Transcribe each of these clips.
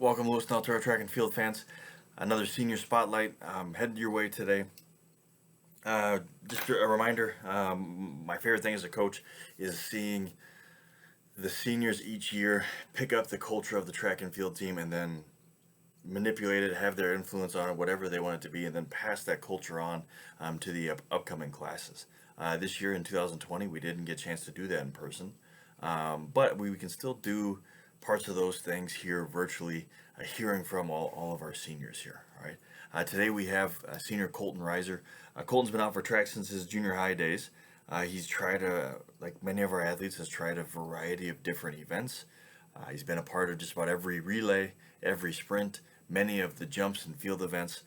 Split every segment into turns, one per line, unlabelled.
Welcome, Lewis and Altura Track and Field fans. Another senior spotlight headed your way today. Just a reminder, my favorite thing as a coach is seeing the seniors each year pick up the culture of the track and field team and then manipulate it, have their influence on it, whatever they want it to be, and then pass that culture on to the upcoming classes. This year in 2020, we didn't get a chance to do that in person, but we can still do parts of those things here virtually, hearing from all of our seniors here. All right. Today we have senior Kolton Reiser. Colton's been out for track since his junior high days. He's tried like many of our athletes, has tried a variety of different events. He's been a part of just about every relay, every sprint, many of the jumps and field events.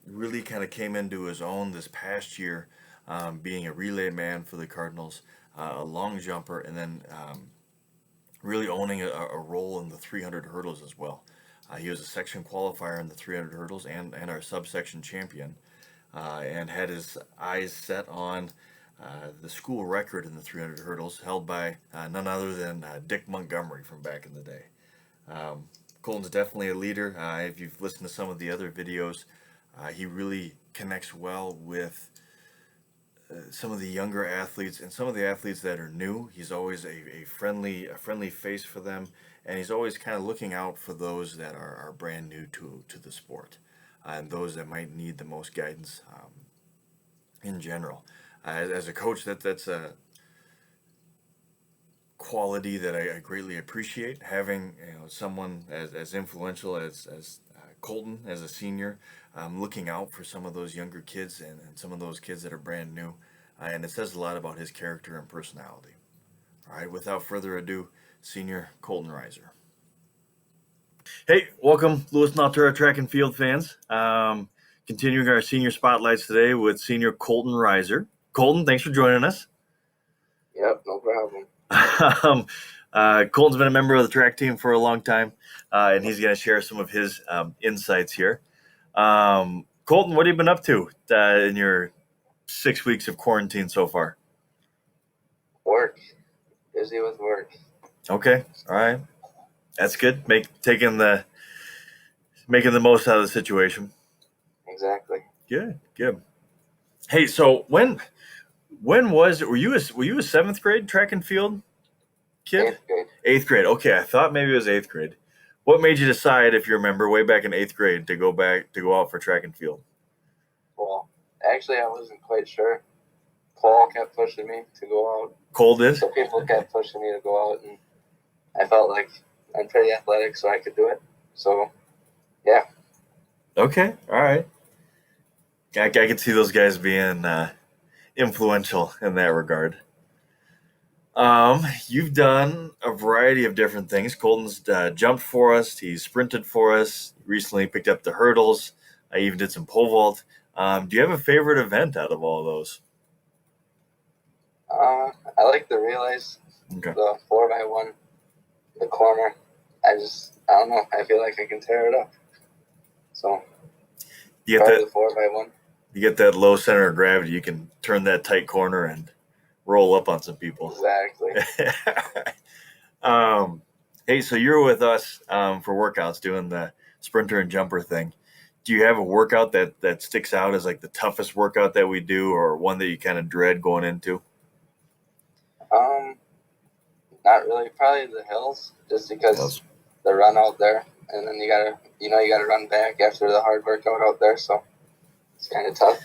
Really kind of came into his own this past year, being a relay man for the Cardinals, a long jumper, and then really owning a role in the 300 hurdles as well. He was a section qualifier in the 300 hurdles and our subsection champion, and had his eyes set on the school record in the 300 hurdles, held by none other than Dick Montgomery from back in the day. Colton's definitely a leader. If you've listened to some of the other videos, he really connects well with some of the younger athletes and some of the athletes that are new. He's always a friendly face for them, and he's always kind of looking out for those that are brand new to the sport, and those that might need the most guidance in general. As a coach, that's a quality that I greatly appreciate, having someone as influential as Kolton as a senior, looking out for some of those younger kids and some of those kids that are brand new, and it says a lot about his character and personality. All right, without further ado, senior Kolton Reiser. Hey, welcome, Lewis and Altura Track and Field fans. Continuing our senior spotlights today with senior Kolton Reiser. Kolton, thanks for joining us.
Yep, no problem.
Colton's been a member of the track team for a long time, and he's going to share some of his insights here. Kolton, what have you been up to in your 6 weeks of quarantine so far?
Work. Busy with work.
Okay, all right. That's good. Making the most out of the situation.
Exactly.
Good. Hey, so when was it? Were you a seventh grade track and field kid?
8th grade.
8th grade. Okay, I thought maybe it was 8th grade. What made you decide, if you remember, way back in 8th grade, to go out for track and field?
Well, actually, I wasn't quite sure. Paul kept pushing me to go out.
Cole did?
So people kept pushing me to go out, and I felt like I'm pretty athletic, so I could do it. So, yeah.
Okay, all right. I could see those guys being influential in that regard. You've done a variety of different things. Colton's jumped for us. He's sprinted for us. Recently picked up the hurdles. I even did some pole vault. Do you have a favorite event out of all of those?
I like the relays,
Okay.
the 4x1, the corner. I don't know. I feel like I can tear it up. So,
You get
the 4x1.
You get that low center of gravity. You can turn that tight corner and roll up on some people.
Exactly.
Hey, so you're with us for workouts doing the sprinter and jumper thing. Do you have a workout that sticks out as like the toughest workout that we do, or one that you kind of dread going into?
Not really. Probably the hills, just because the run out there, and then you gotta run back after the hard workout out there. So it's kind of tough.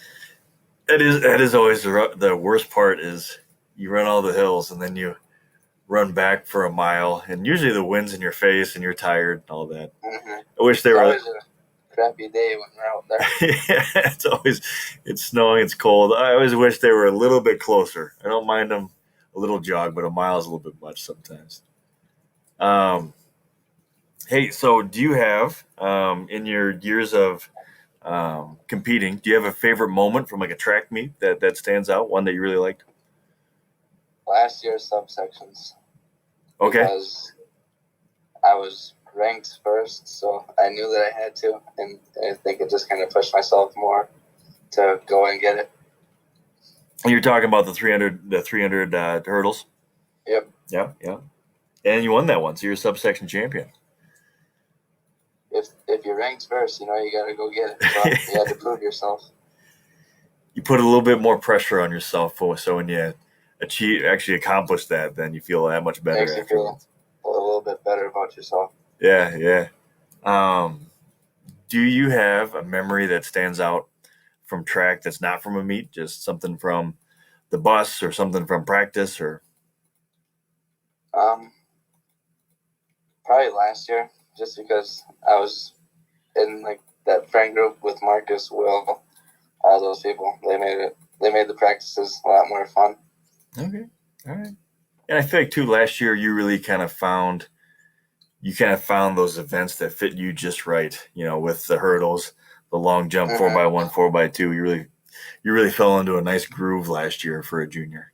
That is always the worst part. Is you run all the hills and then you run back for a mile, and usually the wind's in your face and you're tired and all that.
Mm-hmm.
I wish they were.
Always a crappy day when we're out there.
Yeah, it's snowing, it's cold. I always wish they were a little bit closer. I don't mind them a little jog, but a mile is a little bit much sometimes. Hey, so do you have in your years of competing, do you have a favorite moment from like a track meet that stands out? One that you really liked?
Last year's subsections.
Okay.
Because I was ranked first, so I knew that I had to, and I think it just kind of pushed myself more to go and get it.
You're talking about the 300 hurdles?
Yep.
Yeah. And you won that one, so you're a subsection champion.
you're ranked first, you got to go get it. So you had to prove yourself.
You put a little bit more pressure on yourself, so when you actually accomplish that, then you feel that much better.
Makes you feel a little bit better about yourself.
Yeah. Do you have a memory that stands out from track that's not from a meet, just something from the bus or something from practice or?
Probably last year, just because I was in that friend group with Marcus, Will, all those people. They made the practices a lot more fun.
Okay, all right. And I feel like too, last year you really kind of found those events that fit you just right. With the hurdles, the long jump, 4x1, 4x2. You really fell into a nice groove last year for a junior.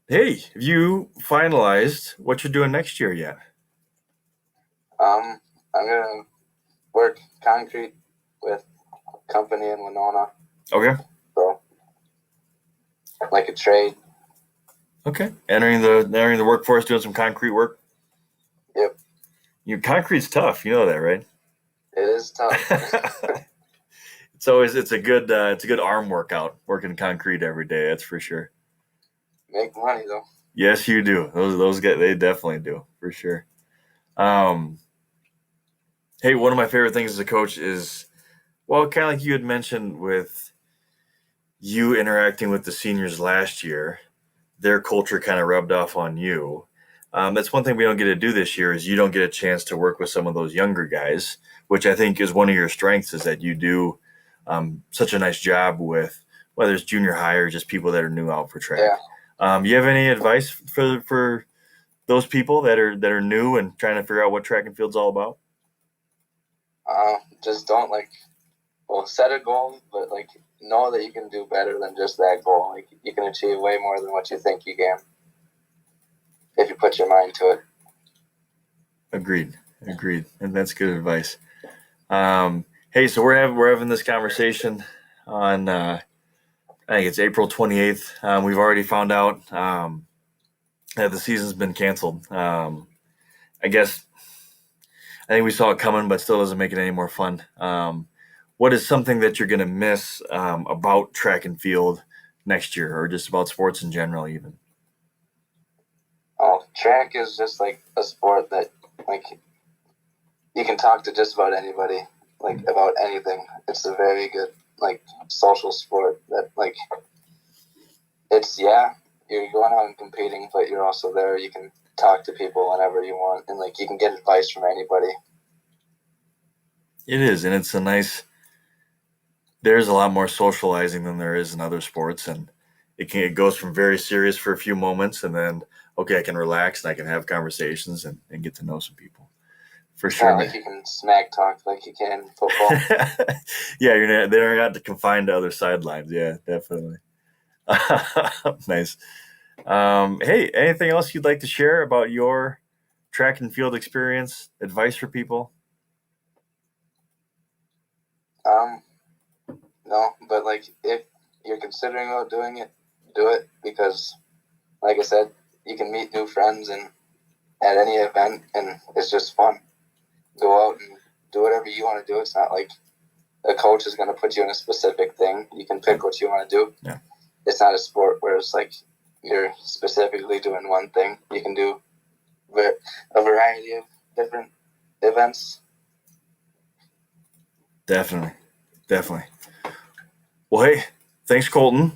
Hey, have you finalized what you're doing next year yet?
I'm gonna work concrete with a company in Winona.
Okay.
So, like a trade.
Okay. Entering the workforce, doing some concrete work.
Yep.
Concrete's tough. You know that, right?
It is tough.
It's a good arm workout working concrete every day. That's for sure.
Make money though.
Yes, you do. Those guys, they definitely do, for sure. Hey, one of my favorite things as a coach is, well, kind of like you had mentioned with you interacting with the seniors last year, their culture kind of rubbed off on you. That's one thing we don't get to do this year is you don't get a chance to work with some of those younger guys, which I think is one of your strengths, is that you do such a nice job with whether it's junior high or just people that are new out for track.
Yeah.
You have any advice for those people that are new and trying to figure out what track and field's all about?
Just don't set a goal, but know that you can do better than just that goal. You can achieve way more than what you think you can if you put your mind to it.
Agreed, and that's good advice. Hey, so we're having this conversation on I think it's April 28th. We've already found out that the season's been canceled. I think we saw it coming, but still doesn't make it any more fun. What is something that you're going to miss about track and field next year, or just about sports in general, even?
Oh, track is just a sport that you can talk to just about anybody, about anything. It's a very good social sport that it's you're going out and competing, but you're also there. You can talk to people whenever you want, and you can get advice from anybody.
It is, and it's there's a lot more socializing than there is in other sports, and it goes from very serious for a few moments, and then okay, I can relax and I can have conversations and get to know some people. For sure.
Not you can smack talk like you can in football.
Yeah, they're not confined to other sidelines. Yeah, definitely. Nice. Hey, anything else you'd like to share about your track and field experience? Advice for people?
No, but if you're considering about doing it, do it, because like I said, you can meet new friends and at any event, and it's just fun. Go out and do whatever you want to do. It's not like a coach is going to put you in a specific thing. You can pick what you want to do.
Yeah.
It's not a sport where it's you're specifically doing one thing. You can do a variety of different events.
Definitely. Well, hey, thanks, Kolton.